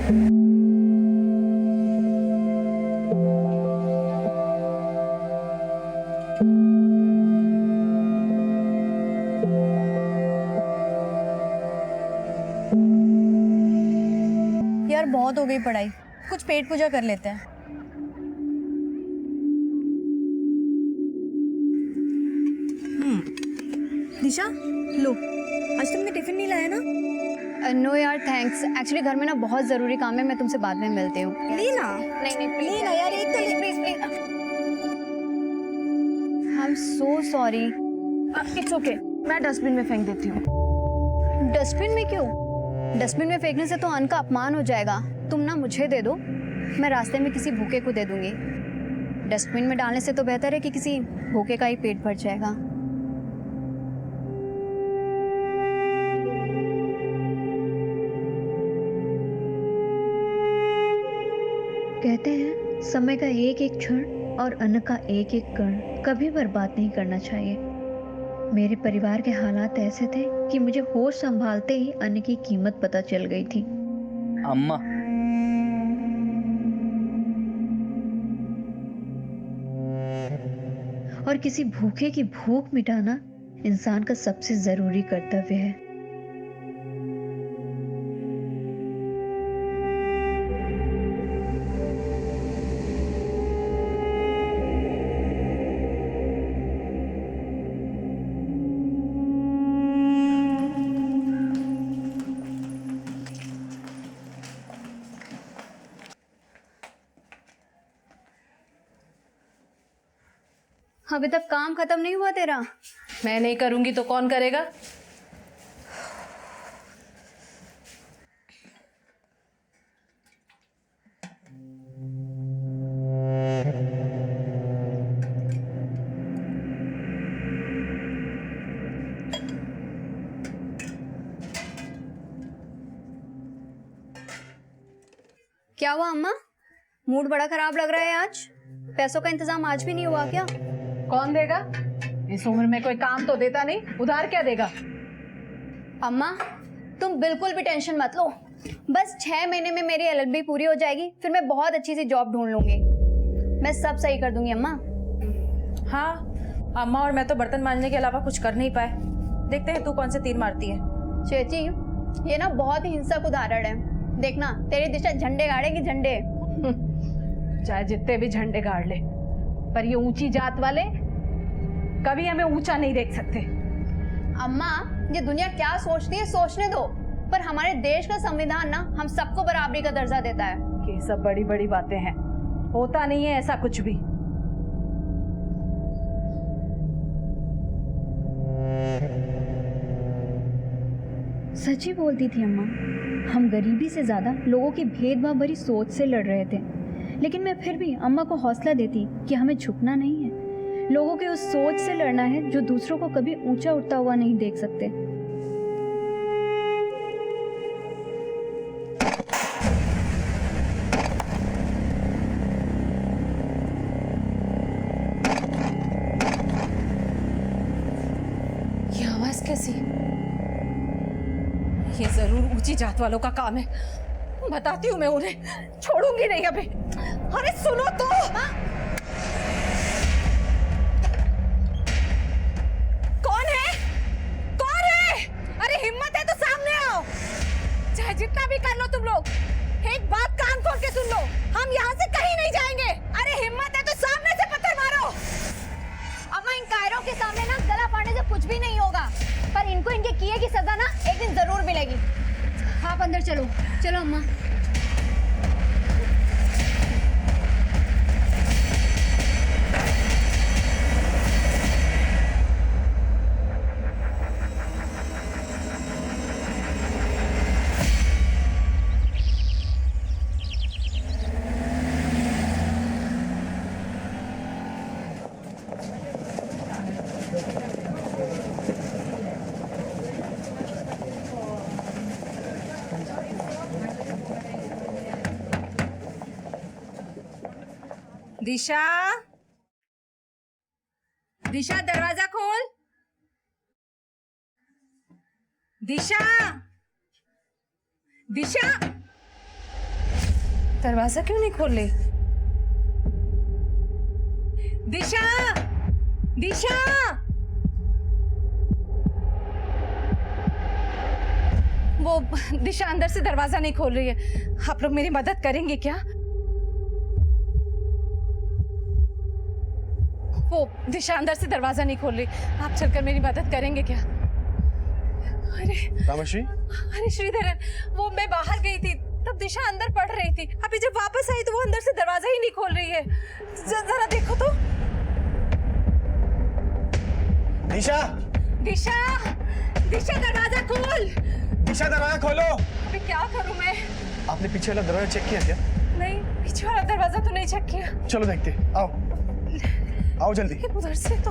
यार बहुत हो गई पढ़ाई, कुछ पेट पूजा कर लेते हैं। दिशा लो, आज तुमने टिफिन नहीं लाया ना? नो यार थैंक्स, एक्चुअली घर में ना बहुत ज़रूरी काम है, मैं तुमसे बाद में मिलती हूँ। लेना नहीं लेना यार, एक तो please please. I am so sorry. It's okay, मैं डस्टबिन में फेंक देती हूँ। डस्टबिन में क्यों? डस्टबिन में फेंकने से तो अन्न का अपमान हो जाएगा। तुम ना मुझे दे दो, मैं रास्ते में किसी भूखे को दे दूंगी। डस्टबिन में डालने से तो बेहतर है कि किसी भूखे का ही पेट भर जाएगा। कहते हैं समय का एक एक क्षण और अन्न का एक एक कण कभी बर्बाद नहीं करना चाहिए। मेरे परिवार के हालात ऐसे थे कि मुझे होश संभालते ही अन्न की कीमत पता चल गई थी। अम्मा, और किसी भूखे की भूख मिटाना इंसान का सबसे जरूरी कर्तव्य है। अभी तक काम खत्म नहीं हुआ तेरा? मैं नहीं करूंगी तो कौन करेगा? क्या हुआ अम्मा, मूड बड़ा खराब लग रहा है आज? पैसों का इंतजाम आज भी नहीं हुआ क्या? कौन देगा? इस उम्र में कोई काम तो देता नहीं, उधार क्या देगा? अम्मा तुम बिल्कुल भी टेंशन मत लो, बस 6 महीने में मेरी LLB पूरी हो जाएगी, फिर मैं बहुत अच्छी सी जॉब ढूंढ लूंगी। मैं सब सही कर दूंगी अम्मा। हाँ, अम्मा और मैं तो बर्तन मांजने के अलावा कुछ कर नहीं पाए। देखते हैं तू कौन से तीर मारती है। चेची, ये ना बहुत ही हिंसक उदाहरण है। देखना तेरी दिशा झंडे गाड़ेगी, झंडे। चाहे जितने भी झंडे गाड़ ले, पर ये ऊंची जात वाले कभी हमें ऊंचा नहीं देख सकते। अम्मा ये दुनिया क्या सोचती है सोचने दो, पर हमारे देश का संविधान ना हम सबको बराबरी का दर्जा देता है। ये सब बड़ी बड़ी बातें हैं, होता नहीं है ऐसा कुछ भी। सच ही बोलती थी अम्मा, हम गरीबी से ज्यादा लोगों की भेदभाव भरी सोच से लड़ रहे थे, लेकिन मैं फिर भी अम्मा को हौसला देती कि हमें झुकना नहीं है, लोगों की उस सोच से लड़ना है जो दूसरों को कभी ऊंचा उठता हुआ नहीं देख सकते। ये आवाज कैसी? ये जरूर ऊंची जात वालों का काम है। बताती हूँ मैं उन्हें, छोड़ूंगी नहीं अभी। अरे सुनो तो। कौन है? कौन है? अरे हिम्मत है तो सामने आओ। चाहे जितना भी कर लो तुम लोग, एक बात कान खोल के सुन लो, हम यहाँ से कहीं नहीं जाएंगे। अरे हिम्मत है तो सामने से पत्थर मारो। अम्मा इन कायरों के सामने ना गला फाड़ने से कुछ भी नहीं होगा, पर इनको इनके किए की सजा ना एक दिन जरूर मिलेगी। आप अंदर चलो, चलो अम्मा। दिशा, दिशा दरवाजा खोल। दिशा, दिशा, दरवाजा क्यों नहीं खोल रही? दिशा, दिशा, वो दिशा अंदर से दरवाजा नहीं खोल रही है। आप लोग मेरी मदद करेंगे क्या? वो दिशा अंदर से दरवाजा नहीं खोल रही, आप चलकर मेरी मदद करेंगे क्या? अरे रामश्री, अरे श्रीधरन, वो मैं बाहर गई थी तब दिशा अंदर पढ़ रही थी। अभी जब वापस आई तो वो अंदर से दरवाजा ही नहीं खोल रही है। जरा देखो तो। दिशा, दिशा, दिशा दरवाजा खोल। दिशा दरवाजा खोलो। अभी क्या करूं मैं? आपने पीछे वाला दरवाजा चेक किया क्या? नहीं, पीछे वाला दरवाजा तो नहीं चेक किया। चलो देखते, आओ आओ जल्दी। उधर से तो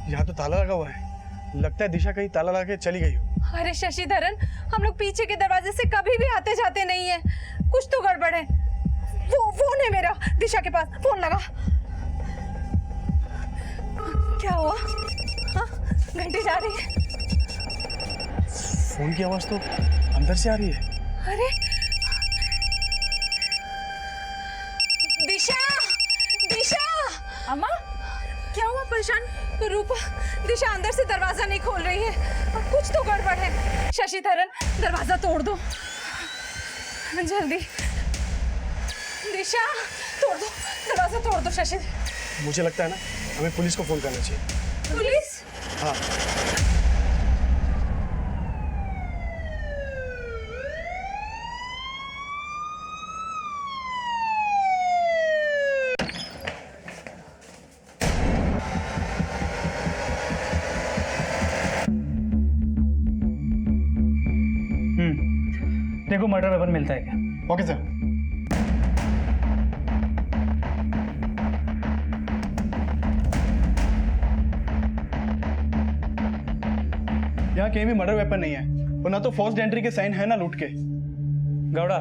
यहाँ तो ताला लगा हुआ है, लगता है दिशा कहीं ताला लगा के चली गई हो। अरे शशिधरन, हम लोग पीछे के दरवाजे से कभी भी आते जाते नहीं है, कुछ तो गड़बड़ है। वो फोन है मेरा, दिशा के पास फोन लगा। क्या हुआ? हाँ, घंटी जा रही है। फोन की आवाज तो अंदर से आ रही है। अरे दिशा, दिशा, अम्मा क्या हुआ? परेशान तो रूपा, दिशा अंदर से दरवाजा नहीं खोल रही है और कुछ तो गड़बड़ है। शशिधरन, दरवाजा तोड़ दो जल्दी। दिशा तोड़ दो, दरवाजा तोड़ दो शशि। मुझे लगता है ना, हमें पुलिस को फोन करना चाहिए। पुलिस? हाँ, देखो मर्डर वेपन मिलता है क्या? Okay sir. यहाँ कहीं भी मर्डर वेपन नहीं है और ना तो फोर्स्ड एंट्री के साइन है ना लूट के। गौड़ा,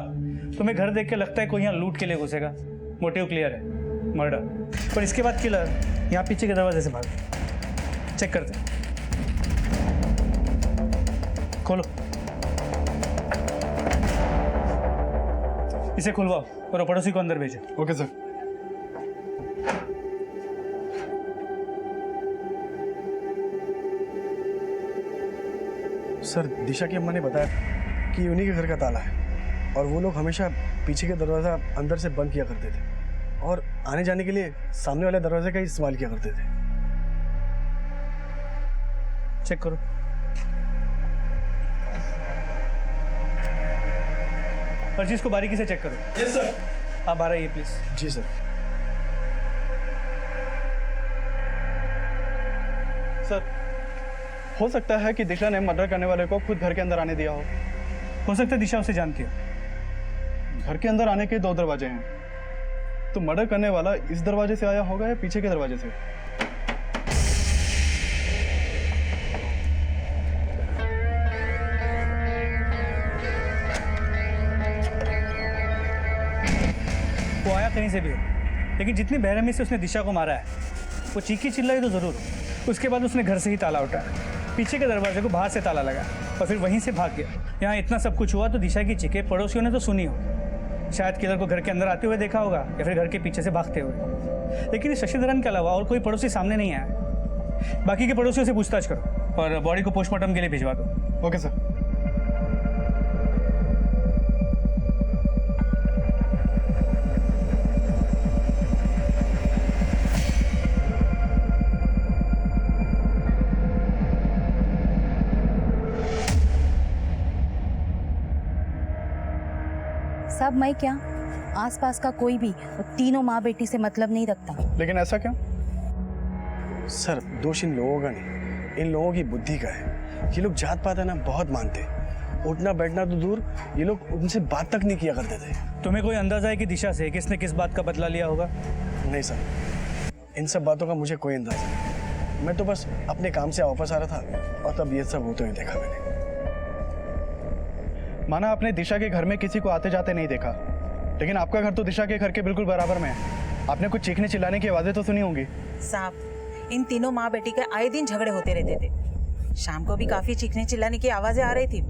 तुम्हें घर देख के लगता है कोई यहाँ लूट के लिए घुसेगा? मोटिव क्लियर है, मर्डर। पर इसके बाद किलर यहाँ पीछे के दरवाजे से भागा। चेक करते हैं। खोलो, इसे खुलवाओ और पड़ोसी को अंदर भेजो। Okay sir. सर, दिशा की अम्मा ने बताया कि उन्हीं के घर का ताला है और वो लोग हमेशा पीछे के दरवाज़ा अंदर से बंद किया करते थे और आने जाने के लिए सामने वाले दरवाजे का ही इस्तेमाल किया करते थे। चेक करो। हर चीज को बारीकी से चेक करो। Yes sir. आप आ रही है प्लीज। Ji sir. सर, हो सकता है कि दिशा ने मर्डर करने वाले को खुद घर के अंदर आने दिया हो सकता है दिशा उसे जानती हो। घर के अंदर आने के 2 दरवाजे हैं, तो मर्डर करने वाला इस दरवाजे से आया होगा या पीछे के दरवाजे से? वो आया कहीं से भी हो, लेकिन जितनी बेरहमी से उसने दिशा को मारा है, वो चीखी चिल्लाई तो जरूर। उसके बाद उसने घर से ही ताला उठाया, पीछे के दरवाजे को बाहर से ताला लगा और फिर वहीं से भाग गया। यहाँ इतना सब कुछ हुआ तो दिशा की चीखें पड़ोसियों ने तो सुनी हो। शायद किलर को घर के अंदर आते हुए देखा होगा या फिर घर के पीछे से भागते हुए। लेकिन शशिधरन के अलावा और कोई पड़ोसी सामने नहीं आया। बाकी के पड़ोसियों से पूछताछ करो और बॉडी को पोस्टमार्टम के लिए भिजवा दो। Okay sir. सब मैं क्या, आसपास का कोई भी वो तीनों माँ बेटी से मतलब नहीं रखता। लेकिन ऐसा क्यों? सर, दोष इन लोगों का नहीं, इन लोगों की बुद्धि का है। ये लोग जात पात है ना बहुत मानते, उठना बैठना तो दूर, ये लोग उनसे बात तक नहीं किया करते थे। तुम्हें कोई अंदाजा है कि दिशा से किसने किस बात का बदला लिया होगा? नहीं सर, इन सब बातों का मुझे कोई अंदाजा नहीं। मैं तो बस अपने काम से वापस आ रहा था और तब ये सब होते हुए देखा मैंने। माना आपने दिशा के घर में किसी को आते जाते नहीं देखा, लेकिन आपका घर तो दिशा के घर के बिल्कुल बराबर में है। आपने कुछ चीखने चिल्लाने की आवाजें तो सुनी होंगी। साहब, इन तीनों माँ बेटी के आए दिन झगड़े होते रहते थे। शाम को भी काफी चीखने चिल्लाने की आवाजें आ रही थी।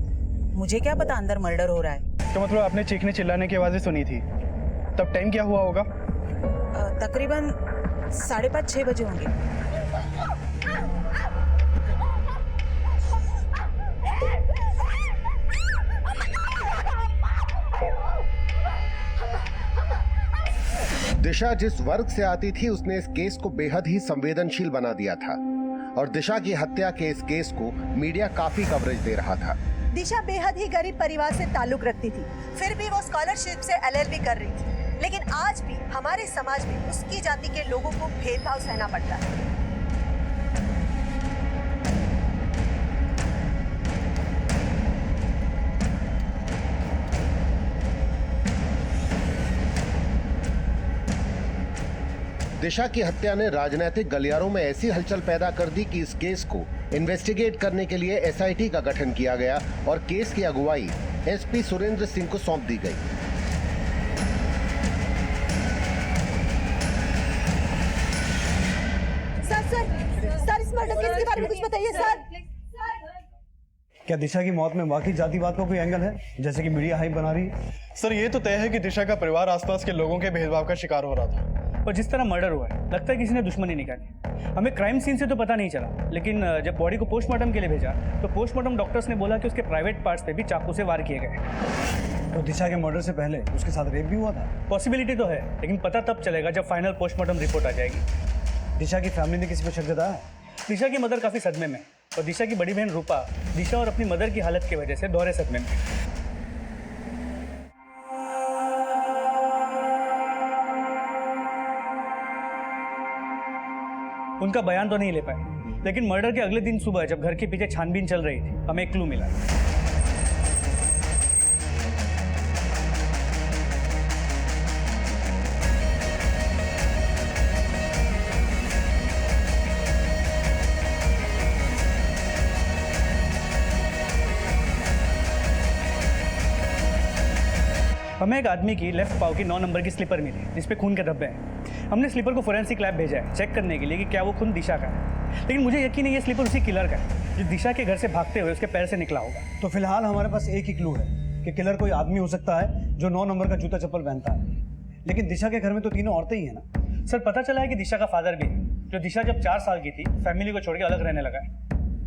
मुझे क्या पता अंदर मर्डर हो रहा है। तो मतलब आपने चीखने चिल्लाने की आवाज़ें सुनी थी, तब टाइम क्या हुआ होगा? तकरीबन 5:30-6 बजे होंगे। दिशा जिस वर्ग से आती थी उसने इस केस को बेहद ही संवेदनशील बना दिया था और दिशा की हत्या के इस केस को मीडिया काफी कवरेज दे रहा था। दिशा बेहद ही गरीब परिवार से ताल्लुक रखती थी, फिर भी वो स्कॉलरशिप से LLB कर रही थी। लेकिन आज भी हमारे समाज में उसकी जाति के लोगों को भेदभाव सहना पड़ता है। दिशा की हत्या ने राजनीतिक गलियारों में ऐसी हलचल पैदा कर दी कि इस केस को इन्वेस्टिगेट करने के लिए SIT का गठन किया गया और केस की अगुवाई SP सुरेंद्र सिंह को सौंप दी गई। सर इस मर्डर केस के बारे में कुछ बताइए सर। क्या दिशा की मौत में वाकई जातिवाद का कोई एंगल है, जैसे कि मीडिया हाइप बना रही है? सर ये तो तय है कि दिशा का परिवार आसपास के लोगों के भेदभाव का शिकार हो रहा था। और जिस तरह मर्डर हुआ है लगता है किसी ने दुश्मनी निकाली। हमें क्राइम सीन से तो पता नहीं चला, लेकिन जब बॉडी को पोस्टमार्टम के लिए भेजा तो पोस्टमार्टम डॉक्टर्स ने बोला कि उसके प्राइवेट पार्ट्स पे भी चाकू से वार किए गए। तो दिशा के मर्डर से पहले उसके साथ रेप भी हुआ था? पॉसिबिलिटी तो है, लेकिन पता तब चलेगा जब फाइनल पोस्टमार्टम रिपोर्ट आ जाएगी। दिशा की फैमिली ने किसी पर शक जताया? दिशा की मदर काफ़ी सदमे में और दिशा की बड़ी बहन रूपा दिशा और अपनी मदर की हालत की वजह से दोहरे सदमे में। उनका बयान तो नहीं ले पाए, लेकिन मर्डर के अगले दिन सुबह जब घर के पीछे छानबीन चल रही थी हमें एक क्लू मिला। हमें एक आदमी की लेफ्ट पाव की 9 नंबर की स्लीपर मिली जिसपे खून के धब्बे हैं। हमने स्लीपर को फोरेंसिक लैब भेजा है चेक करने के लिए कि क्या वो खून दिशा का है, लेकिन मुझे यकीन है ये स्लीपर उसी किलर का है जो दिशा के घर से भागते हुए उसके पैर से निकला होगा। तो फिलहाल हमारे पास एक ही क्लू है कि किलर कोई आदमी हो सकता है जो 9 नंबर का जूता चप्पल पहनता है, लेकिन दिशा के घर में तो तीनों औरतें ही है ना। सर पता चला है कि दिशा का फादर भी है, जो दिशा जब 4 साल की थी फैमिली को छोड़ के अलग रहने लगा है।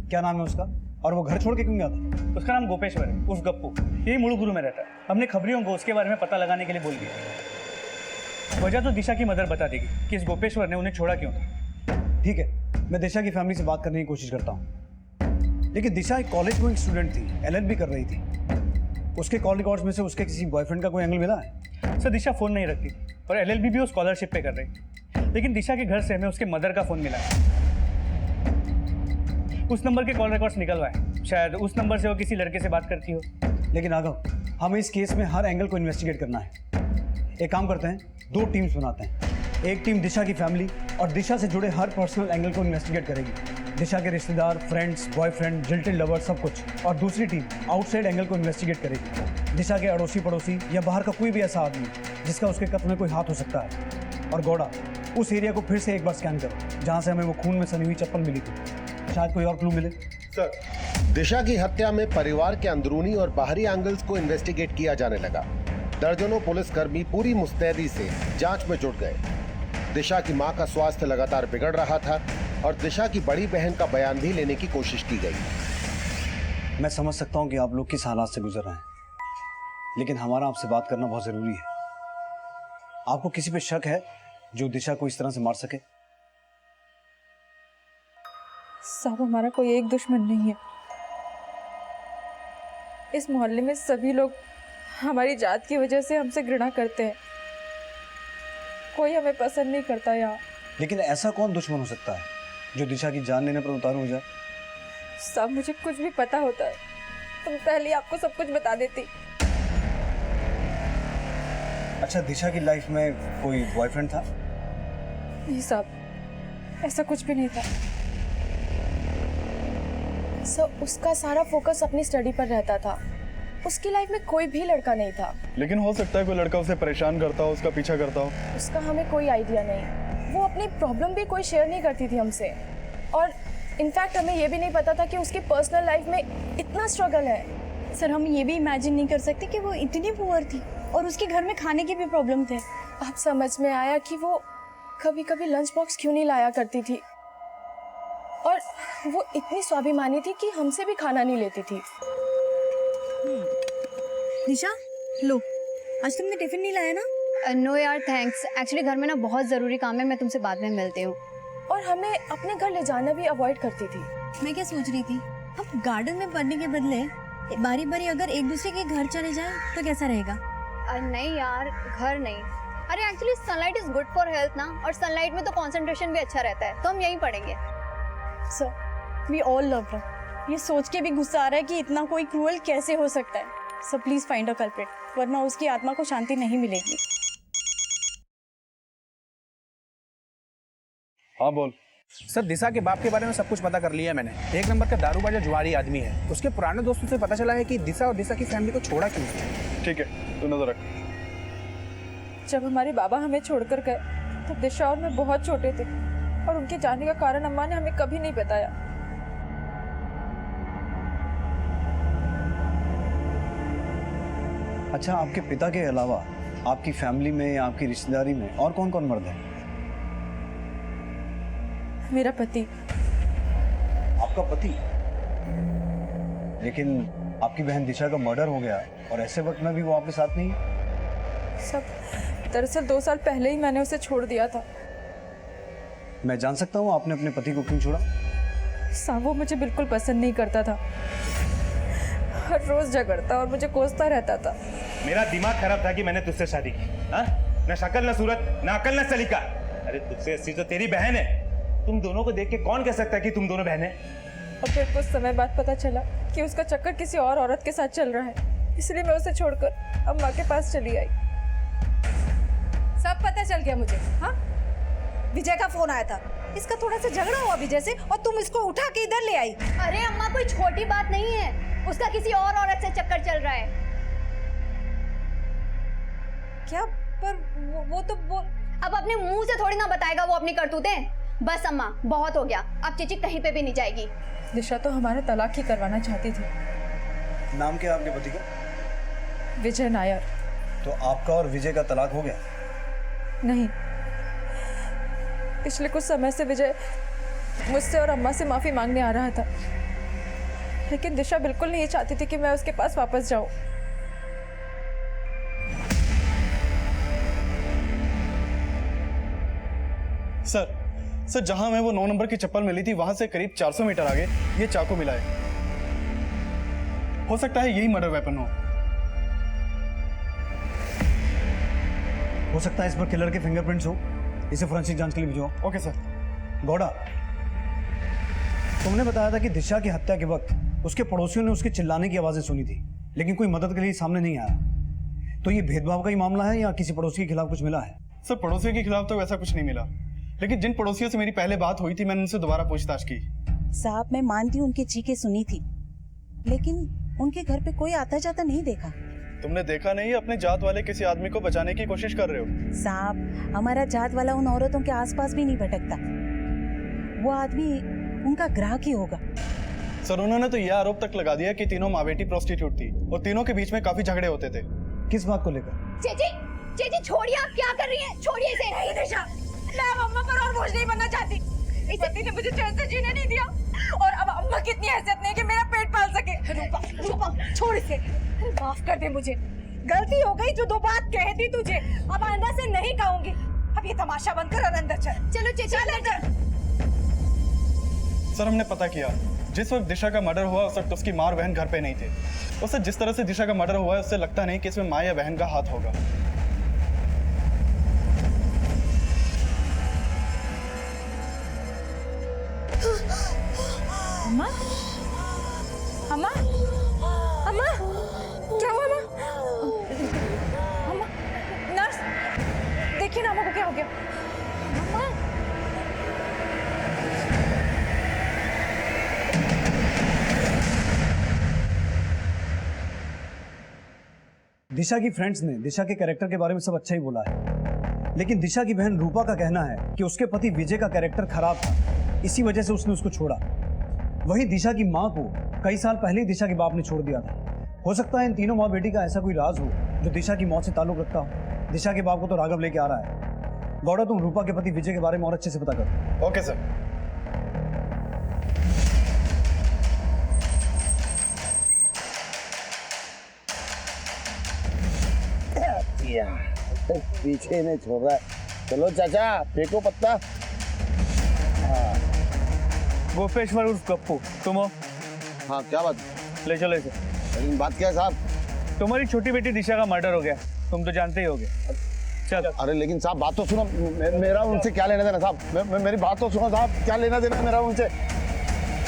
क्या नाम है उसका और वो घर छोड़ के क्यों गया था? उसका नाम गोपेश्वर है, उस गप्पू, यही मुड़ुगुरु में रहता है। हमने खबरियों को उसके बारे में पता लगाने के लिए बोल दिया। वजह तो दिशा की मदर बता देगी कि इस गोपेश्वर ने उन्हें छोड़ा क्यों था। ठीक है, मैं दिशा की फैमिली से बात करने की कोशिश करता हूँ। लेकिन दिशा एक कॉलेज गोइंग स्टूडेंट थी, LLB कर रही थी। उसके कॉल रिकॉर्ड्स में से उसके किसी बॉयफ्रेंड का कोई एंगल मिला है? सर दिशा फ़ोन नहीं रखती और LLB भी वो स्कॉलरशिप पे कर रही, लेकिन दिशा के घर से हमें उसके मदर का फ़ोन मिला है। उस नंबर के कॉल रिकॉर्ड्स निकलवाए, शायद उस नंबर से वो किसी लड़के से बात करती हो। लेकिन राघव, हमें इस केस में हर एंगल को इन्वेस्टिगेट करना है। एक काम करते हैं, 2 टीम्स बनाते हैं। एक टीम दिशा की फैमिली और दिशा से जुड़े हर पर्सनल एंगल को इन्वेस्टिगेट करेगी, दिशा के रिश्तेदार, फ्रेंड्स, बॉयफ्रेंड, जिल्टेड लवर, सब कुछ। और दूसरी टीम आउटसाइड एंगल को इन्वेस्टिगेट करेगी, दिशा के अड़ोसी पड़ोसी या बाहर का कोई भी ऐसा आदमी जिसका उसके कत्ल में कोई हाथ हो सकता है। और गौड़ा, उस एरिया को फिर से एक बार स्कैन करो जहाँ से हमें वो खून में सनी हुई चप्पल मिली थी, शायद कोई और क्लू मिले। सर दिशा की हत्या में परिवार के अंदरूनी और बाहरी एंगल्स को इन्वेस्टिगेट किया जाने लगा। दर्जनों पुलिसकर्मी पूरी मुस्तैदी से जांच में जुट गए। दिशा की मां का स्वास्थ्य लगातार बिगड़ रहा था और दिशा की बड़ी बहन का बयान भी लेने की कोशिश की गई। मैं समझ सकता हूँ कि आप लोग किस हालात से गुजर रहे हैं, लेकिन हमारा आपसे बात करना बहुत जरूरी है। आपको किसी पे शक है जो दिशा को इस तरह से मार सके? साहब हमारा कोई एक दुश्मन नहीं है। इस मोहल्ले में सभी लोग हमारी जात की वजह से हमसे घृणा करते हैं। कोई हमें पसंद नहीं करता यहाँ। लेकिन ऐसा कौन दुश्मन हो सकता है जो दिशा की जान लेने पर उतारू हो जाए? साहब मुझे कुछ भी पता होता है तुम पहले आपको सब कुछ बता देती। अच्छा, दिशा की लाइफ में कोई बॉयफ्रेंड था? नहीं साहब, ऐसा कुछ भी नहीं था। सर उसका सारा फोकस अपनी स्टडी पर रहता था, उसकी लाइफ में कोई भी लड़का नहीं था। लेकिन हो सकता है कोई लड़का उसे परेशान करता हो, उसका पीछा करता हो। उसका हमें कोई आइडिया नहीं। वो अपनी प्रॉब्लम भी कोई शेयर नहीं करती थी हमसे, और इनफैक्ट हमें ये भी नहीं पता था कि उसकी पर्सनल लाइफ में इतना स्ट्रगल है। सर हम ये भी इमेजिन नहीं कर सकते कि वो इतनी पुअर थी और उसके घर में खाने के भी प्रॉब्लम थे। अब समझ में आया कि वो कभी कभी लंच बॉक्स क्यों नहीं लाया करती थी, और वो इतनी स्वाभिमानी थी कि हमसे भी खाना नहीं लेती थी। दिशा लो, आज तुमने टिफिन नहीं लाया ना? नो यार थैंक्स, एक्चुअली घर में ना बहुत ज़रूरी काम है, मैं तुमसे बाद में मिलती हूँ। और हमें अपने घर ले जाना भी अवॉइड करती थी। मैं क्या सोच रही थी, अब गार्डन में पढ़ने के बदले बारी बारी अगर एक दूसरे के घर चले जाए तो कैसा रहेगा? नहीं यार, घर नहीं। अरे actually sunlight is good for health ना, और सनलाइट में तो कंसंट्रेशन भी अच्छा रहता है, तो हम यहीं पढ़ेंगे। Sir we all love her. ये सोच के भी गुस्सा आ रहा है कि इतना कोई क्रूअल कैसे हो सकता है। Sir please find a culprit, वरना उसकी आत्मा को शांति नहीं मिलेगी। हाँ बोल। सर दिशा के बाप के बारे में सब कुछ पता कर लिया मैंने। एक नंबर का दारूबाज जुआरी आदमी है। उसके पुराने दोस्तों से पता चला है कि दिशा और दिशा की फैमिली को छोड़ा क्यों है। ठीक है, तू नजर रख। जब हमारे बाबा हमें छोड़कर गए तब दिशा और मैं बहुत छोटे थे, और उनके जाने का कारण अम्मा ने हमें कभी नहीं बताया। अच्छा, आपके पिता के अलावा आपकी फैमिली में, आपकी रिश्तेदारी में और कौन कौन मर्द है? मेरा पति। आपका पति? लेकिन आपकी बहन दिशा का मर्डर हो गया और ऐसे वक्त में भी वो आपके साथ नहीं है? सब दरअसल 2 साल पहले ही मैंने उसे छोड़ दिया था। मैं जान सकता हूँ आपने अपने पति को क्यों छोड़ा? वो मुझे बिल्कुल पसंद नहीं करता था, हर रोज झगड़ता और मुझे कोसता रहता था। मेरा दिमाग खराब था कि मैंने तुझसे शादी की। हाँ, न शक्ल न सूरत न अकल न सलीका। अरे तुझसे अच्छी तो तेरी बहन है। तुम दोनों को देख के कौन कह सकता है कि तुम दोनों बहनें? और फिर कुछ समय बाद पता चला कि उसका चक्कर किसी और औरत के साथ चल रहा है, इसलिए मैं उसे छोड़कर अम्मा के पास चली आई। सब पता चल गया मुझे। हाँ, विजय का फोन आया था, इसका थोड़ा सा झगड़ा हुआ विजय से और तुम इसको उठा के इधर ले आई। अरे अम्मा कोई छोटी बात नहीं है, उसका किसी और औरत से चक्कर चल रहा है। क्या? पर वो तो अब अपने मुंह से थोड़ी ना बताएगा वो अपनी करतूतें। बस अम्मा बहुत हो गया, अब चिची कहीं पे भी नहीं जाएगी। दिशा तो हमारा तलाक ही करवाना चाहती थी। नाम क्या आपके पति का? विजय नायर। तो आपका और विजय का तलाक हो गया? नहीं, पिछले कुछ समय से विजय मुझसे और अम्मा से माफी मांगने आ रहा था, लेकिन दिशा बिल्कुल नहीं चाहती थी कि मैं उसके पास वापस जाऊं। सर जहां हमें वो 9 नंबर की चप्पल मिली थी वहां से करीब 400 मीटर आगे ये चाकू मिला है। हो सकता है यही मर्डर वेपन हो सकता है इस पर किलर के फिंगरप्रिंट्स हो। इसे फोरेंसिक जांच के लिए भिजवाओ। Okay sir. गौड़ा, तुमने बताया था कि दिशा की हत्या के वक्त उसके पड़ोसियों ने उसके चिल्लाने की आवाजें सुनी थी, लेकिन कोई मदद के लिए सामने नहीं आया। तो ये भेदभाव का ही मामला है या किसी पड़ोसी के खिलाफ कुछ मिला है? सर पड़ोसियों के खिलाफ तो वैसा कुछ नहीं मिला, लेकिन जिन पड़ोसियों से मेरी पहले बात हुई थी मैंने उनसे दोबारा पूछताछ की। साहब मैं मानती हूँ उनकी चीखें सुनी थी, लेकिन उनके घर पे कोई आता जाता नहीं देखा। तुमने देखा नहीं? अपने जात वाले किसी आदमी को बचाने की कोशिश कर रहे हो। साहब हमारा जात वाला उन औरतों के आसपास भी नहीं भटकता, वो आदमी उनका ग्राहक ही होगा। सर उन्होंने तो यह आरोप तक लगा दिया कि तीनों माँ बेटी प्रोस्टिट्यूट थी और तीनों के बीच में काफी झगड़े होते थे। किस बात को लेकर? चेची छोड़िए, आप क्या कर रही हैं? छोड़िए इसे। नहीं दिशा, मैं अब अम्मा पर और बोझ नहीं बनना चाहती। इस पति ने मुझे चैन से जीने नहीं दिया, और अब अम्मा की इतनी हैसियत नहीं कि मेरा पेट पाल सके। रूपा छोड़ इसे, माफ कर दे मुझे, गलती हो गई जो 2 बात कह दी तुझे, अब आइंदा से नहीं कहूंगी। अब ये तमाशा बंद कर और अंदर चल। चलो चेची अंदर। सर हमने पता किया, जिस वक्त दिशा का मर्डर हुआ उस वक्त उसकी माँ और बहन घर पे नहीं थे। उससे जिस तरह से दिशा का मर्डर हुआ है उससे लगता नहीं कि इसमें माँ या बहन का हाथ होगा। अम्मा, अम्मा, अम्मा, क्या हुआ अम्मा? अम्मा, नर्स, देखिए ना अम्मा को क्या हो गया। अम्मा, दिशा की फ्रेंड्स ने दिशा के कैरेक्टर के बारे में सब अच्छा ही बोला है, लेकिन दिशा की बहन रूपा का कहना है कि उसके पति विजय का कैरेक्टर खराब था, इसी वजह से उसने उसको छोड़ा। वही दिशा की माँ को कई साल पहले ही दिशा के बाप ने छोड़ दिया था। हो सकता है इन तीनों माँ बेटी का ऐसा कोई राज हो जो दिशा की मौत से ताल्लुक रखता हो। दिशा के बाप को तो राघव लेके आ रहा है। गौड़ा, तुम रूपा के पति विजय के बारे में और अच्छे से पता करो। Okay sir. पीछे नहीं छोड़ रहा है। चलो चाचा फेंको पत्ता। गोपेश्वर उर्फ गप्पू, तुम हो? हाँ क्या बात? ले चलो इसे। लेकिन बात क्या है साहब? तुम्हारी छोटी बेटी दिशा का मर्डर हो गया, तुम तो जानते ही होगे। चल। अरे लेकिन साहब बात तो सुनो, मेरा उनसे क्या लेना देना साहब? मेरी बात तो सुनो साहब, क्या लेना देना मेरा उनसे?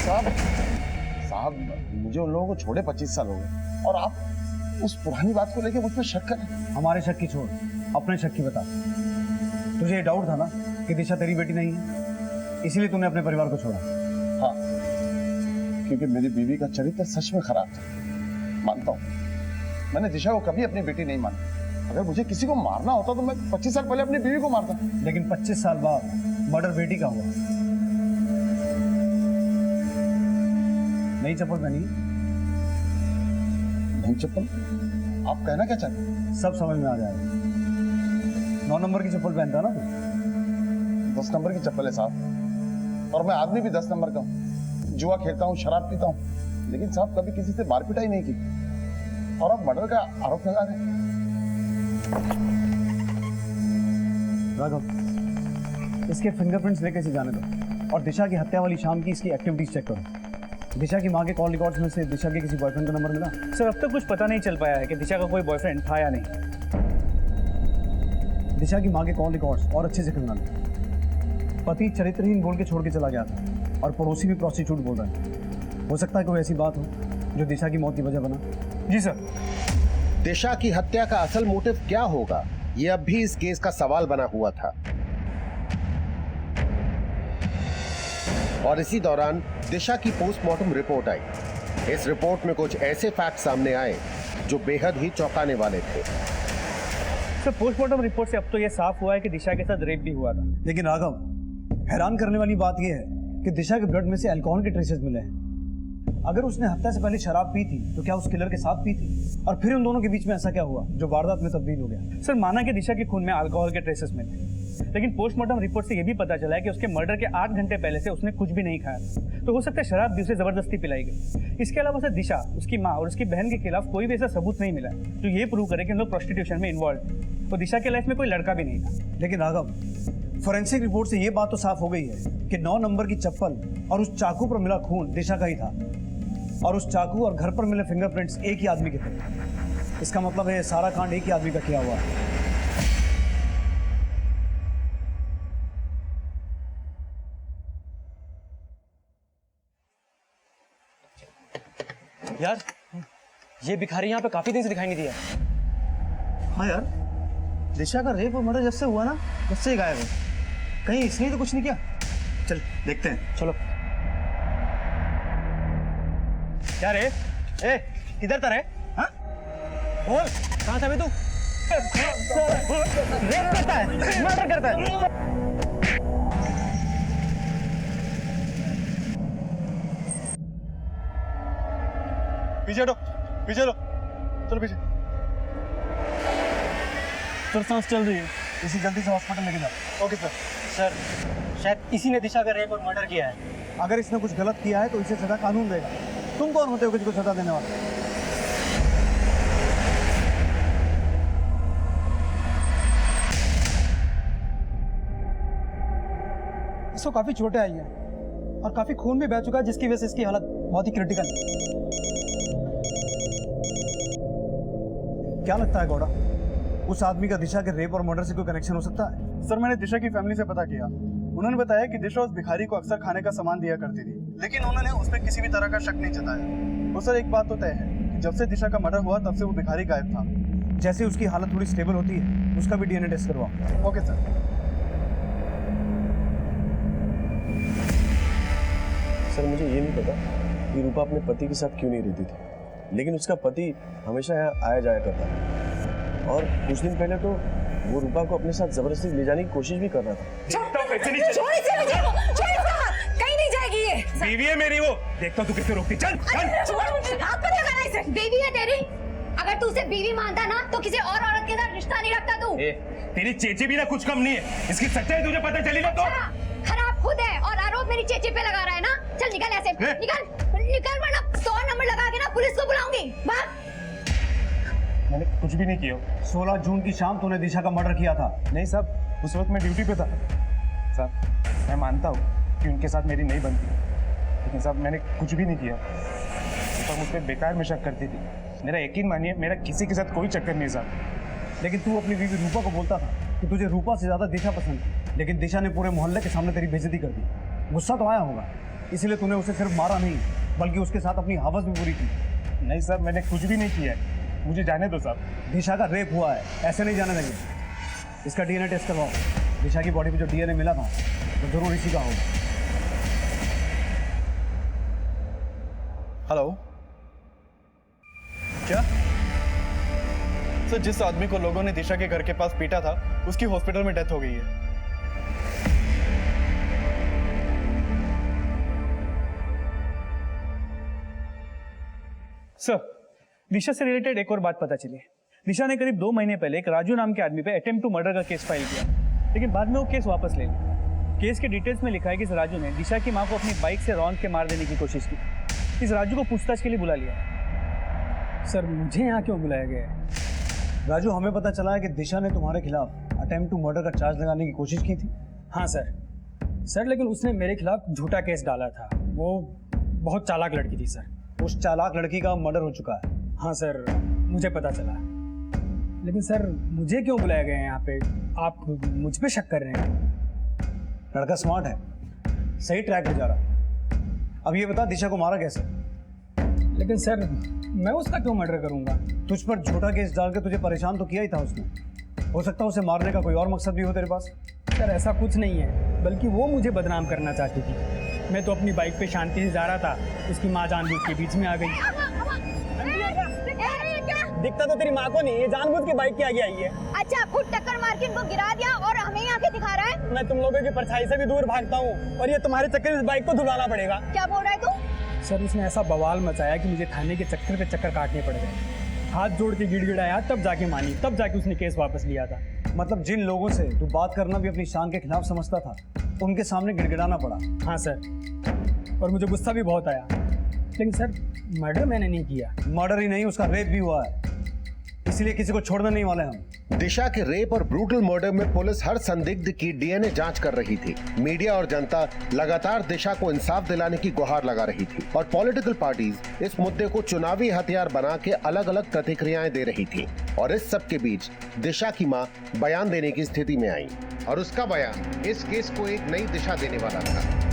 साहब मुझे उन लोगों को छोड़े 25 साल हो गए और आप उस पुरानी बात को लेके मुझ पर शक करें। हमारे शक की छोड़, अपने शक की बता। तुझे ये डाउट था ना कि दिशा तेरी बेटी नहीं है, इसीलिए तूने अपने परिवार को छोड़ा? हाँ, क्योंकि मेरी बीवी का चरित्र सच में खराब था, मानता हूँ। मैंने दिशा को कभी अपनी बेटी नहीं माना। अगर मुझे किसी को मारना होता तो मैं 25 साल पहले अपनी बीवी को मारता। लेकिन 25 साल बाद मर्डर बेटी का हुआ। नई चप्पल पहनी? नई चप्पल? आप कहना क्या चाहते हैं? सब समझ में आ जाएगा। 9 नंबर की चप्पल पहनता ना तू? 10 नंबर की चप्पल है साहब, और मैं आदमी भी 10 नंबर का हूँ। जुआ खेलता हूँ, शराब पीता हूँ, लेकिन साहब कभी किसी से मारपीट ही नहीं की। और आप मर्डर का आरोप लगा रहे हैं। राघव, इसके फिंगरप्रिंट्स लेके इसे जाने दो और दिशा की हत्या वाली शाम की इसकी एक्टिविटीज चेक करो। दिशा की माँ के कॉल रिकॉर्ड्स में से दिशा के किसी बॉयफ्रेंड का नंबर मिला? सर अब तक कुछ पता नहीं चल पाया है कि दिशा का कोई बॉयफ्रेंड था या नहीं। दिशा की माँ के कॉल रिकॉर्ड्स और अच्छे से खंगालो। पति चरित्रहीन बोल के छोड़ के चला गया था और पड़ोसी भी प्रोस्टिट्यूट बोल रहा है। हो सकता है कोई ऐसी बात हो जो दिशा की मौत की वजह बना। जी सर। दिशा की हत्या का असल मोटिव क्या होगा, यह अब भी इस केस का सवाल बना हुआ था। और इसी दौरान दिशा की पोस्टमार्टम रिपोर्ट आई। इस रिपोर्ट में कुछ ऐसे फैक्ट सामने आए जो बेहद ही चौंकाने वाले थे। सर पोस्टमार्टम रिपोर्ट से अब तो यह साफ हुआ है कि दिशा के साथ रेप भी हुआ था। लेकिन राघव, हैरान करने वाली बात यह है कि दिशा के ब्लड में से अल्कोहल के ट्रेसेस मिले हैं। अगर उसने हत्या से पहले शराब पी थी तो क्या उस किलर के साथ पी थी? और फिर उन दोनों के बीच में ऐसा क्या हुआ जो वारदात में तब्दील हो गया? सर माना कि दिशा के खून में अल्कोहल के ट्रेसेस मिले, लेकिन पोस्टमार्टम रिपोर्ट से यह भी पता चला है कि उसके मर्डर के 8 घंटे पहले से उसने कुछ भी नहीं खाया। तो हो सकता है शराब भी उसे जबरदस्ती पिलाई गई। इसके अलावा सर दिशा, उसकी माँ और उसकी बहन के खिलाफ कोई भी ऐसा सबूत नहीं मिला जो ये प्रूव करे कि उन लोग प्रोस्टिट्यूशन में इन्वॉल्व। तो दिशा के लाइफ में कोई लड़का भी नहीं था। लेकिन राघव, फोरेंसिक रिपोर्ट से यह बात तो साफ हो गई है कि 9 नंबर की चप्पल और उस चाकू पर मिला खून दिशा का ही था, और उस चाकू और घर पर मिले फिंगरप्रिंट्स एक ही आदमी के थे। इसका मतलब है सारा कांड एक ही आदमी का किया हुआ है। यार ये भिखारी यहाँ पे काफी दिन से दिखाई नहीं दिया। हाँ यार, दिशा का रेप और मर्डर जब से हुआ ना तब से ही गायब है। कहीं इसने तो कुछ नहीं किया। चल देखते हैं। चलो। क्या रे? ए किधर था रे? हाँ? बोल कहाँ था बे तू? रेप करता है, मर्डर करता है। पीछे हटो, पीछे हटो, चलो पीछे। सर सांस चल रही है, इसी जल्दी से हॉस्पिटल लेके जाओ। Okay sir. सर शायद इसी ने दिशा का रेप और मर्डर किया है। अगर इसने कुछ गलत किया है तो इसे सजा कानून देगा। तुम कौन होते हो किसी को सजा देने वाले? इसको काफी चोटें आई हैं और काफी खून भी बह चुका है, जिसकी वजह से इसकी हालत बहुत ही क्रिटिकल है। क्या लगता है गौड़ा, उस आदमी का दिशा के रेप और मर्डर से कोई कनेक्शन हो सकता है? सर मैंने दिशा की फैमिली से पता किया। उन्होंने बताया कि दिशा उस भिखारी को अक्सर खाने का सामान दिया करती थी, लेकिन उन्होंने उस पर किसी भी तरह का शक नहीं जताया। तो सर एक बात तो तय है कि जब से दिशा का मर्डर हुआ तब से वो भिखारी गायब था। जैसे उसकी हालत थोड़ी स्टेबल होती है उसका भी डीएनए टेस्ट करवाओ। Okay sir. सर मुझे ये नहीं पता कि रूपा अपने पति के साथ क्यों नहीं रहती थी, लेकिन उसका पति हमेशा यहाँ आया जाया करता था और कुछ दिन पहले तो वो रूपा को अपने साथ जबरदस्ती ले जाने की कोशिश भी कर रहा था। छोड़ इसे मुझे, छोड़ इसका हाथ, कहीं नहीं जाएगी ये। बीवी है मेरी वो। देखता तू कैसे रोकती। चल चल। बीवी है तेरी? अगर तू उसे बीवी मानता ना तो किसी और औरत के साथ रिश्ता नहीं रखता तू। तेरी चेची भी ना कुछ कम नहीं है। इसकी सच्चाई तुझे पता चली ना तो खराब खुद है और आरोप मेरी चेची पे लगा रहा है ना। चल निकल ऐसे, निकल वरना 100 नंबर लगा के ना पुलिस को बुलाऊंगी। भाग। मैंने कुछ भी नहीं किया। 16 जून की शाम तूने दिशा का मर्डर किया था। नहीं साहब, उस वक्त मैं ड्यूटी पे था। साहब मैं मानता हूँ कि उनके साथ मेरी नहीं बनती, लेकिन साहब मैंने कुछ भी नहीं किया। तो मुझ पर बेकार में शक करती थी। मेरा यकीन मानिए, मेरा किसी के साथ कोई चक्कर नहीं साहब। लेकिन तू अपनी बीवी रूपा को बोलता था कि तुझे रूपा से ज्यादा दिशा पसंद थी, लेकिन दिशा ने पूरे मोहल्ले के सामने तेरी बेइज्जती कर दी। गुस्सा तो आया होगा, इसलिए तूने उसे सिर्फ मारा नहीं बल्कि उसके साथ अपनी हवस भी पूरी की। नहीं साहब, मैंने कुछ भी नहीं किया है। मुझे जाने दो साहब। दिशा का रेप हुआ है, ऐसे नहीं जाने देंगे। इसका डीएनए टेस्ट करवाओ। दिशा की बॉडी पे जो डीएनए मिला था तो जरूर इसी का होगा। हेलो, क्या सर? जिस आदमी को लोगों ने दिशा के घर के पास पीटा था उसकी हॉस्पिटल में डेथ हो गई है। सर, दिशा से रिलेटेड एक और बात पता चली। दिशा ने करीब 2 महीने पहले एक राजू नाम के आदमी पे अटेम्प्ट टू मर्डर का केस फाइल किया, लेकिन बाद में वो केस वापस ले लिया। केस के डिटेल्स में लिखा है कि इस राजू ने दिशा की मां को अपनी बाइक से रौंद के मार देने की कोशिश की। इस राजू को पूछताछ के लिए बुला लिया। सर, मुझे यहाँ क्यों बुलाया गया है? राजू, हमें पता चला है कि दिशा ने तुम्हारे खिलाफ अटेम्प्ट टू मर्डर का चार्ज लगाने की कोशिश की थी। हाँ सर, लेकिन उसने मेरे खिलाफ झूठा केस डाला था। वो बहुत चालाक लड़की थी सर। उस चालाक लड़की का मर्डर हो चुका है। हाँ सर, मुझे पता चला। लेकिन सर, मुझे क्यों बुलाया गया है यहाँ पे? आप मुझ पे शक कर रहे हैं? लड़का स्मार्ट है, सही ट्रैक पे जा रहा। अब ये बता, दिशा को मारा कैसे? लेकिन सर, मैं उसका क्यों मर्डर करूंगा? तुझ पर झूठा केस डाल के तुझे परेशान तो किया ही था उसने। हो सकता है उसे मारने का कोई और मकसद भी हो तेरे पास। सर, ऐसा कुछ नहीं है, बल्कि वो मुझे बदनाम करना चाहती थी। मैं तो अपनी बाइक पे शांति से जा रहा था, उसकी माँ जानबूझ के बीच में आ गई। दिखता तो तेरी माँ को नहीं, ये जानबूझ के बाइक के आगे आई है। अच्छा, खुद टक्कर मार के इनको गिरा दिया और हमें यहाँ के दिखा रहा है। मैं तुम लोगों की परछाई से भी दूर भागता हूँ और ये तुम्हारे चक्कर में इस बाइक को धुलाना पड़ेगा। क्या बोल रहा है तू? सर, उसने ऐसा बवाल मचाया कि मुझे थाने के चक्कर पे चक्कर काटने पड़ गए। हाथ जोड़ के गिड़गिड़ाया, तब जाके मानी, तब जाके उसने केस वापस लिया था। मतलब जिन लोगों से तू बात करना भी अपनी शान के खिलाफ समझता था, उनके सामने गिड़गिड़ाना पड़ा। हाँ सर, और मुझे गुस्सा भी बहुत आया। लेकिन सर, मर्डर मैंने नहीं किया। मर्डर ही नहीं, उसका रेप भी हुआ है, इसलिए किसी को छोड़ने नहीं वाले हम। दिशा के रेप और ब्रूटल मर्डर में पुलिस हर संदिग्ध की डीएनए जांच कर रही थी। मीडिया और जनता लगातार दिशा को इंसाफ दिलाने की गुहार लगा रही थी और पॉलिटिकल पार्टीज इस मुद्दे को चुनावी हथियार बना के अलग अलग प्रतिक्रियाएं दे रही थी। और इस सब के बीच दिशा की मां बयान देने की स्थिति में आई और उसका बयान इस केस को एक नई दिशा देने वाला था।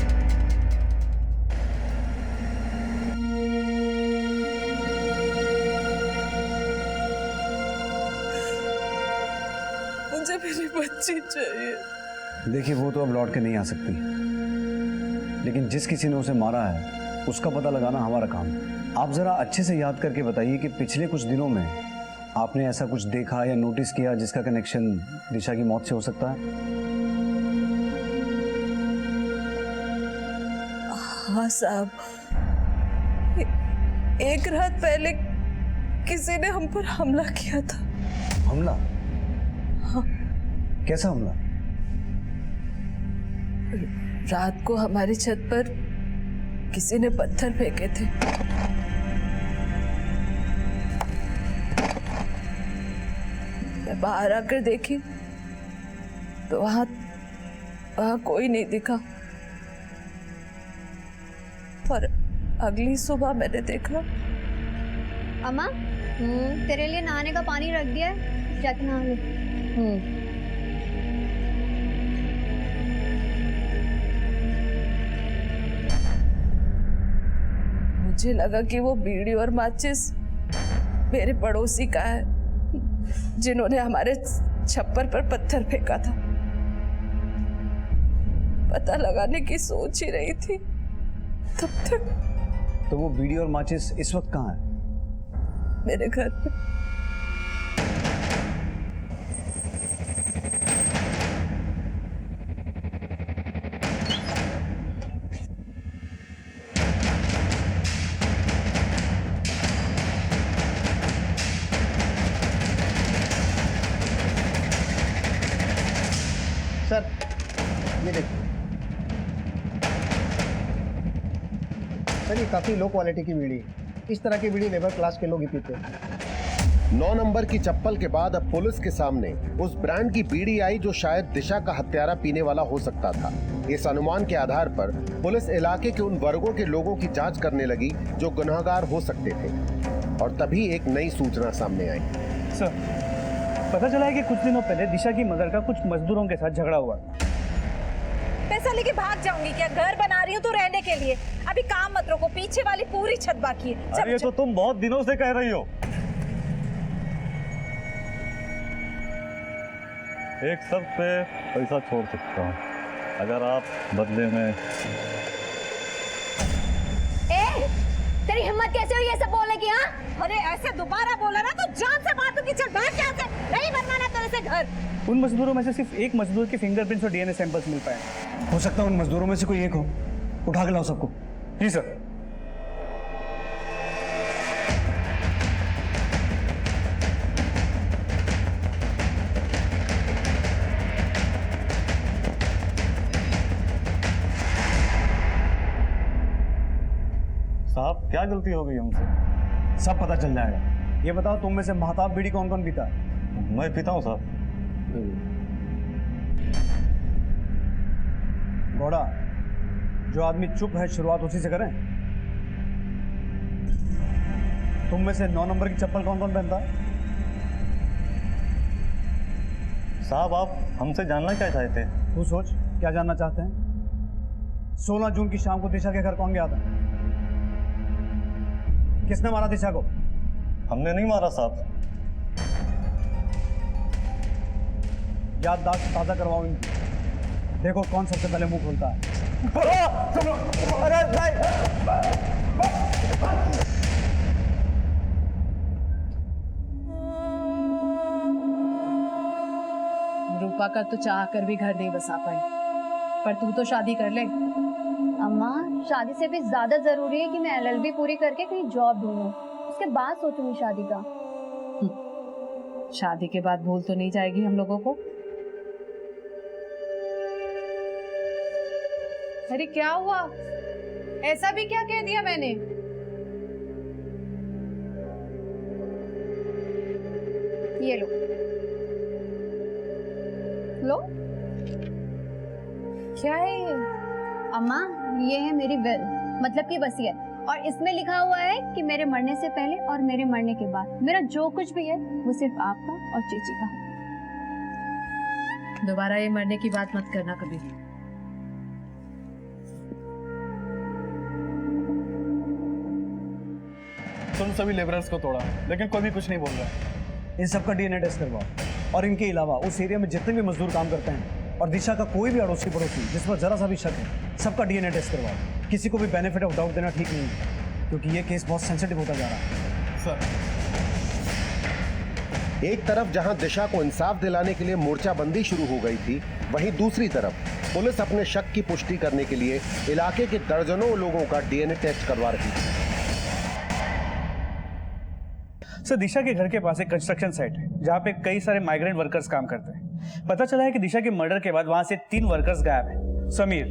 मुझे मेरी बच्ची चाहिए। देखिए, वो तो अब लौट के नहीं आ सकती, लेकिन जिस किसी ने उसे मारा है उसका पता लगाना हमारा काम है। आप जरा अच्छे से याद करके बताइए कि पिछले कुछ दिनों में आपने ऐसा कुछ देखा या नोटिस किया जिसका कनेक्शन दिशा की मौत से हो सकता है? हाँ साहब, एक रात पहले किसी ने हम पर हमला किया था। हमला? हाँ। कैसा हमला? रात को हमारी छत पर किसी ने पत्थर फेंके थे। मैं बाहर आकर देखी तो वहां कोई नहीं दिखा, और अगली सुबह मैंने देखा। अम्मा, तेरे लिए नहाने का पानी रख दिया है, जाके नहा ले। मुझे लगा कि वो बीड़ी और माचिस मेरे पड़ोसी का है, जिन्होंने हमारे छप्पर पर पत्थर फेंका था। पता लगाने की सोच ही रही थी तब तक। तो वो बीड़ी और माचिस इस वक्त कहाँ है? मेरे घर पे। सर ये काफ़ी लो क्वालिटी की बीड़ी है। इस तरह की बीड़ी लेबर क्लास के लोग ही पीते हैं। 9 नंबर की चप्पल के बाद अब पुलिस के सामने उस ब्रांड की बीड़ी आई जो शायद दिशा का हत्यारा पीने वाला हो सकता था। इस अनुमान के आधार पर पुलिस इलाके के उन वर्गों के लोगों की जांच करने लगी जो गुनहगार हो सकते थे, और तभी एक नई सूचना सामने आई। सर, पता चला है कि कुछ दिनों पहले दिशा की मदर का कुछ मजदूरों के साथ झगड़ा हुआ। पैसा लेके भाग जाऊंगी क्या? घर बना रही हूँ तो रहने के लिए। अभी काम मत रोको, पीछे वाली पूरी छत बाकी है। चल, अरे तो तुम बहुत दिनों से कह रही हो। एक शर्त पे पैसा छोड़ सकता हूँ, अगर आप बदले में। तेरी हिम्मत कैसे हुई ये सब बोलने की? हाँ, अरे ऐसे दोबारा बोला ना तो जान से मार दूंगी। चल भाग यहाँ से, नहीं बनवाना तेरे से घर। उन मजदूरों में से सिर्फ एक मजदूर के फिंगरप्रिंट्स और डीएनए सैंपल्स मिल पाए। हो सकता है उन मजदूरों में से कोई एक हो। उठा के लाओ सबको। जी सर। साहब क्या गलती हो गई हमसे? सब पता चल जाएगा। ये बताओ तुम में से महताब बीड़ी कौन कौन पीता है? मैं पीता हूँ साहब। घोड़ा, जो आदमी चुप है शुरुआत उसी से करें। तुम में से 9 नंबर की चप्पल कौन कौन पहनता है? साहब आप हमसे जानना क्या चाहते हैं? तू सोच क्या जानना चाहते हैं। 16 जून की शाम को दिशा के घर कौन गया था? किसने मारा दिशा को? हमने नहीं मारा साहब। याददाश्त ताजा करवाओ इनकी। देखो कौन सबसे पहले मुंह खोलता है। रूपा का तो चाह कर भी घर नहीं बसा पाई, पर तू तो शादी कर ले। अम्मा, शादी से भी ज्यादा जरूरी है कि मैं एलएलबी पूरी करके कहीं जॉब ढूंढूं, उसके बाद सोचूंगी शादी का। शादी के बाद भूल तो नहीं जाएगी हम लोगों को? अरे क्या हुआ? ऐसा भी क्या कह दिया मैंने? ये लो लो। क्या है ये? अम्मा, ये है मेरी विल, मतलब की वसीयत, और इसमें लिखा हुआ है कि मेरे मरने से पहले और मेरे मरने के बाद मेरा जो कुछ भी है वो सिर्फ आपका और चेची का। दोबारा ये मरने की बात मत करना कभी भी। तुम सभी लेबरर्स को तोड़ा, लेकिन कोई भी कुछ नहीं बोल रहा। इन सबका डीएनए टेस्ट करवाओ, और इनके अलावा उस एरिया में जितने भी मजदूर काम करते हैं और दिशा का कोई भी अड़ोसी पड़ोसी जिस पर जरा सा भी शक है, सबका डीएनए टेस्ट करवाओ। किसी को भी बेनिफिट ऑफ डाउट देना ठीक नहीं है, क्योंकि ये केस बहुत सेंसिटिव होता जा रहा है। सर, एक तरफ जहां दिशा को इंसाफ दिलाने के लिए मोर्चाबंदी शुरू हो गई थी, वहीं दूसरी तरफ पुलिस अपने शक की पुष्टि करने के लिए इलाके के दर्जनों लोगों का डीएनए टेस्ट करवा रही थी। सर, दिशा के घर के पास एक कंस्ट्रक्शन साइट है जहाँ पे कई सारे माइग्रेंट वर्कर्स काम करते हैं। पता चला है कि दिशा के मर्डर के बाद वहां से 3 वर्कर्स गायब हैं, समीर,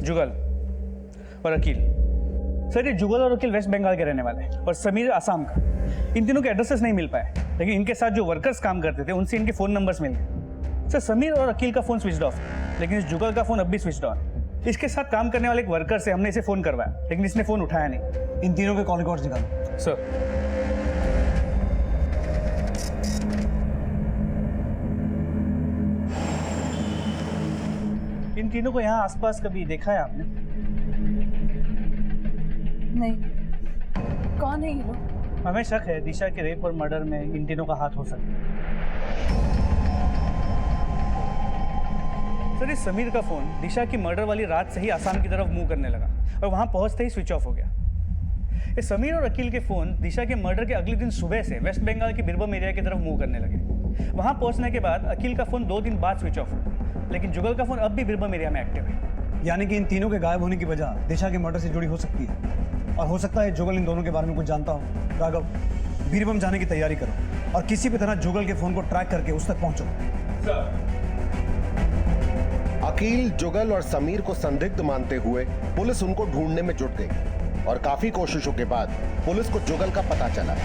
जुगल और अकील। सर, ये जुगल और अकील वेस्ट बंगाल के रहने वाले हैं और समीर आसाम का। इन तीनों के एड्रेसेस नहीं मिल पाए, लेकिन इनके साथ जो वर्कर्स काम करते थे उनसे इनके फोन नंबर्स मिल गए। सर, समीर और अकील का फोन स्विच ऑफ, लेकिन इस जुगल का फोन अब भी स्विच ऑन। इसके साथ काम करने वाले एक वर्कर से हमने इसे फोन करवाया, लेकिन इसने फोन उठाया नहीं। इन तीनों के कॉल रिकॉर्ड्स निकालो। सर, इन तीनों को यहाँ आसपास कभी देखा है आपने? नहीं। कौन है ये लोग? हमें शक है दिशा के रेप और मर्डर में इन तीनों का हाथ हो सकता है। सर, इस समीर का फोन दिशा की मर्डर वाली रात से ही आसाम की तरफ मूव करने लगा और वहां पहुंचते ही स्विच ऑफ हो गया। इस समीर और अकील के फोन दिशा के मर्डर के अगले दिन सुबह से वेस्ट बंगाल के बीरभूम एरिया की तरफ मूव करने लगे। वहां पहुंचने के बाद अकील का फोन 2 दिन बाद स्विच ऑफ हुआ, लेकिन जुगल का फोन अब भी बीरभूम एरिया में एक्टिव है। यानी कि इन तीनों के गायब होने की वजह दिशा के मर्डर से जुड़ी हो सकती है, और हो सकता है जुगल इन दोनों के बारे में कुछ जानता हो। राघव, बीरभूम जाने की तैयारी करो और किसी भी तरह जुगल के फोन को ट्रैक करके उस तक पहुंचो। अकील, जुगल और समीर को संदिग्ध मानते हुए पुलिस उनको ढूंढने में जुट गई। और काफी कोशिशों के बाद पुलिस को जुगल का पता चला।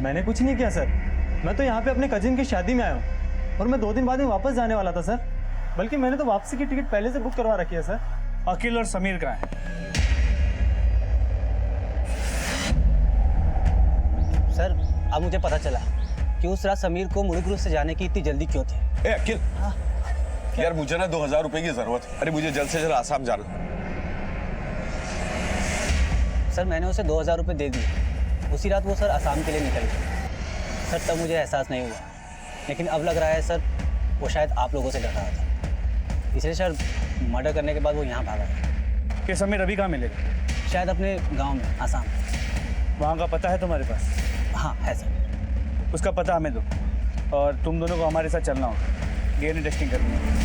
मैंने कुछ नहीं किया सर, मैं तो यहाँ पे अपने कजिन की शादी में आया हूँ और मैं 2 दिन बाद में वापस जाने वाला था सर। बल्कि मैंने तो वापसी की टिकट पहले से बुक करवा रखी है सर। अखिल और समीर कहाँ है? सर अब मुझे पता चला कि उस रात समीर को मुड़गुरु से जाने की इतनी जल्दी क्यों थी। ए अखिल, यार मुझे ना 2000 रुपए की जरूरत है। अरे मुझे जल्द से जल्द आसाम जाना। सर मैंने उसे 2000 रुपये दे दिए। उसी रात वो सर आसाम के लिए निकल गए। सर तब मुझे एहसास नहीं हुआ, लेकिन अब लग रहा है सर वो शायद आप लोगों से डर रहा था, इसलिए सर मर्डर करने के बाद वो यहाँ भागा है। कि समीर अभी कहाँ मिलेगा? शायद अपने गांव में, आसाम। वहाँ का पता है तुम्हारे पास? हाँ है सर। उसका पता हमें दो और तुम दोनों को हमारे साथ चलना होगा, डीएनए टेस्टिंग करनी है।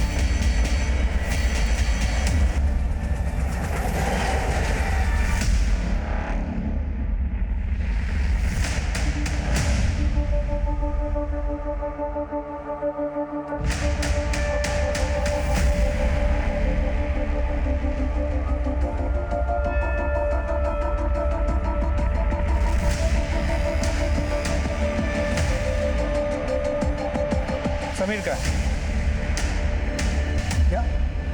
समीर का क्या?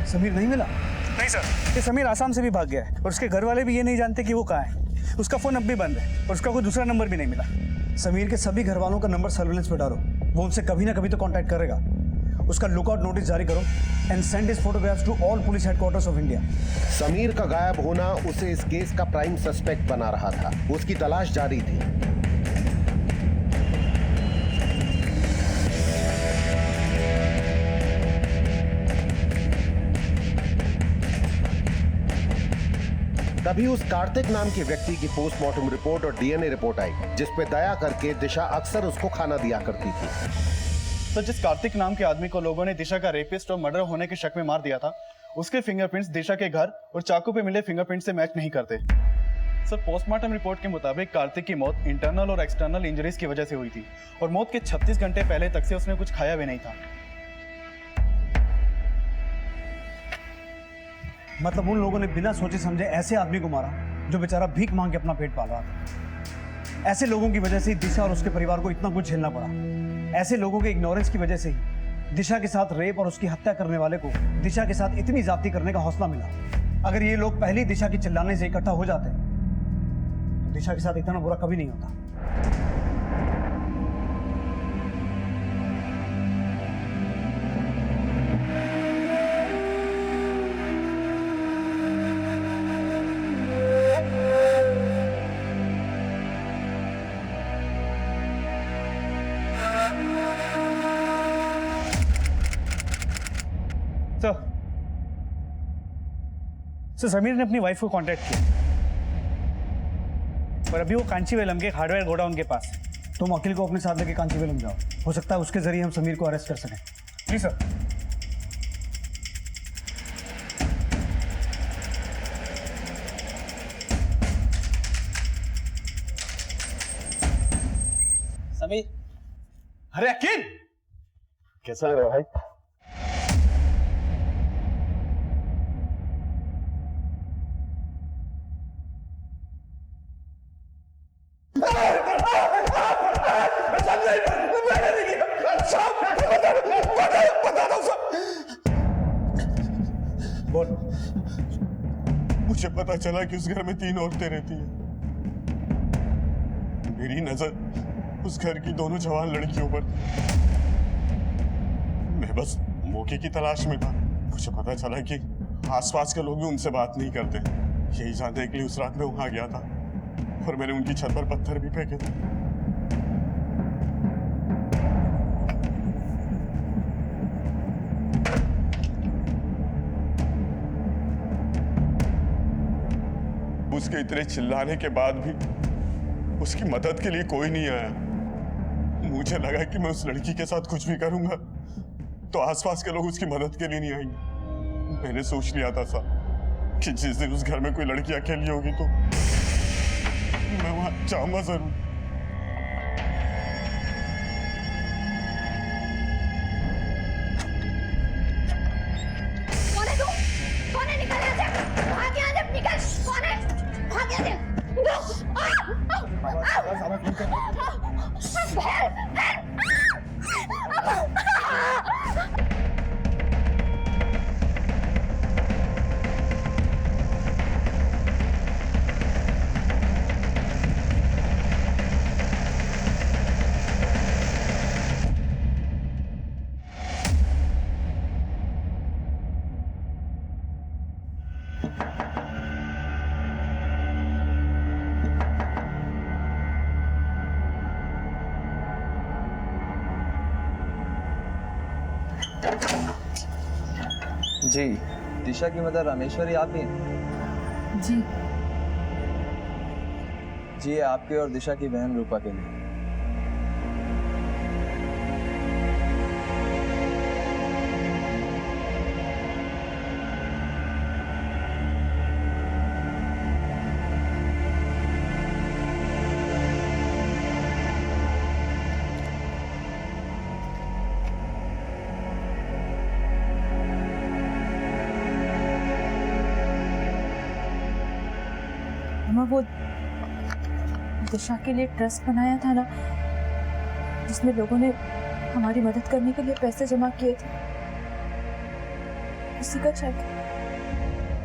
समीर नहीं मिला? नहीं सर, ये समीर आसाम से भी भाग गया है और उसके घर वाले भी ये नहीं जानते कि वो कहाँ है। उसका फोन अब भी बंद है और उसका कोई दूसरा नंबर भी नहीं मिला। समीर के सभी घर वालों का नंबर सर्विलेंस पे डालो, वो उनसे कभी ना कभी तो कांटेक्ट करेगा। उसका लुकआउट नोटिस जारी करो and send his photographs to all police headquarters of India. Sameer का गायब होना उसे इस केस का प्राइम सस्पेक्ट बना रहा था। उसकी तलाश जारी थी। तभी उस कार्तिक नाम के व्यक्ति की पोस्टमार्टम रिपोर्ट और डीएनए रिपोर्ट आई, जिस पे दया करके दिशा अक्सर उसको खाना दिया करती थी। तो जिस कार्तिक नाम के आदमी को लोगों ने दिशा का रेपिस्ट और मर्डर होने के शक में मार दिया था, उसके फिंगरप्रिंट्स दिशा के घर और चाकू पे मिले फिंगरप्रिंट से मैच नहीं करते। सर पोस्टमार्टम रिपोर्ट के मुताबिक कार्तिक की मौत इंटरनल और एक्सटर्नल इंजरीज की वजह से हुई थी और मौत के 36 घंटे पहले तक से उसने कुछ खाया भी नहीं था। मतलब उन लोगों ने बिना सोचे समझे ऐसे आदमी को मारा जो बेचारा भीख मांग के अपना पेट पाल रहा था। ऐसे लोगों की वजह से ही दिशा और उसके परिवार को इतना कुछ झेलना पड़ा। ऐसे लोगों के इग्नोरेंस की वजह से ही दिशा के साथ रेप और उसकी हत्या करने वाले को दिशा के साथ इतनी ज्यादती करने का हौसला मिला। अगर ये लोग पहले दिशा की चिल्लाने से इकट्ठा हो जाते तो दिशा के साथ इतना बुरा कभी नहीं होता। तो समीर ने अपनी वाइफ को कांटेक्ट किया और अभी वो कांचीवेलम के हार्डवेयर गोडाउन के पास। तुम अखिल को अपने साथ लेके कांचीवेलम जाओ, हो सकता है उसके जरिए हम समीर को अरेस्ट कर सकें। जी सर। समीर। अरे अखिल, कैसा लग रहा भाई? बोल। मुझे पता चला कि उस घर में 3 औरतें रहती हैं। मेरी नजर उस घर की दोनों जवान लड़कियों पर। मैं बस मौके की तलाश में था। मुझे पता चला कि आसपास के लोग भी उनसे बात नहीं करते। यही जानने के लिए उस रात में वहां गया था और मैंने उनकी छत पर पत्थर भी फेंके थे। उसके इतने चिल्लाने के बाद भी उसकी मदद के लिए कोई नहीं आया। मुझे लगा कि मैं उस लड़की के साथ कुछ भी करूंगा तो आसपास के लोग उसकी मदद के लिए नहीं आएंगे। मैंने सोच लिया था कि जिस दिन उस घर में कोई लड़की अकेली होगी तो मैं वहां जाऊंगा जरूर। जी, दिशा की मदर रामेश्वरी आप ही हैं? जी। जी, आपके और दिशा की बहन रूपा के लिए। अम्मा वो दिशा के लिए ट्रस्ट बनाया था ना, जिसमें लोगों ने हमारी मदद करने के लिए पैसे जमा किए थे, उसी का चेक।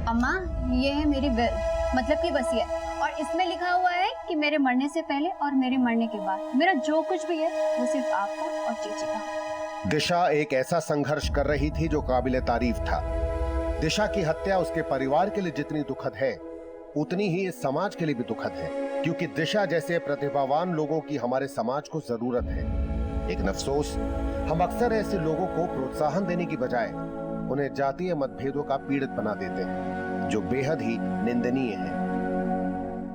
अम्मा, ये है मेरी विल, मतलब की वसीयत, और इसमें लिखा हुआ है कि मेरे मरने से पहले और मेरे मरने के बाद मेरा जो कुछ भी है वो सिर्फ आपका और चीची का। दिशा एक ऐसा संघर्ष कर रही थी जो काबिले तारीफ था। दिशा की हत्या उसके परिवार के लिए जितनी दुखद है, उतनी ही इस समाज के लिए भी दुखद है, क्योंकि दिशा जैसे प्रतिभावान लोगों की हमारे समाज को जरूरत है। लेकिन अफसोस, हम अक्सर ऐसे लोगों को प्रोत्साहन देने की बजाय उन्हें जातीय मतभेदों का पीड़ित बना देते हैं, जो बेहद ही निंदनीय है।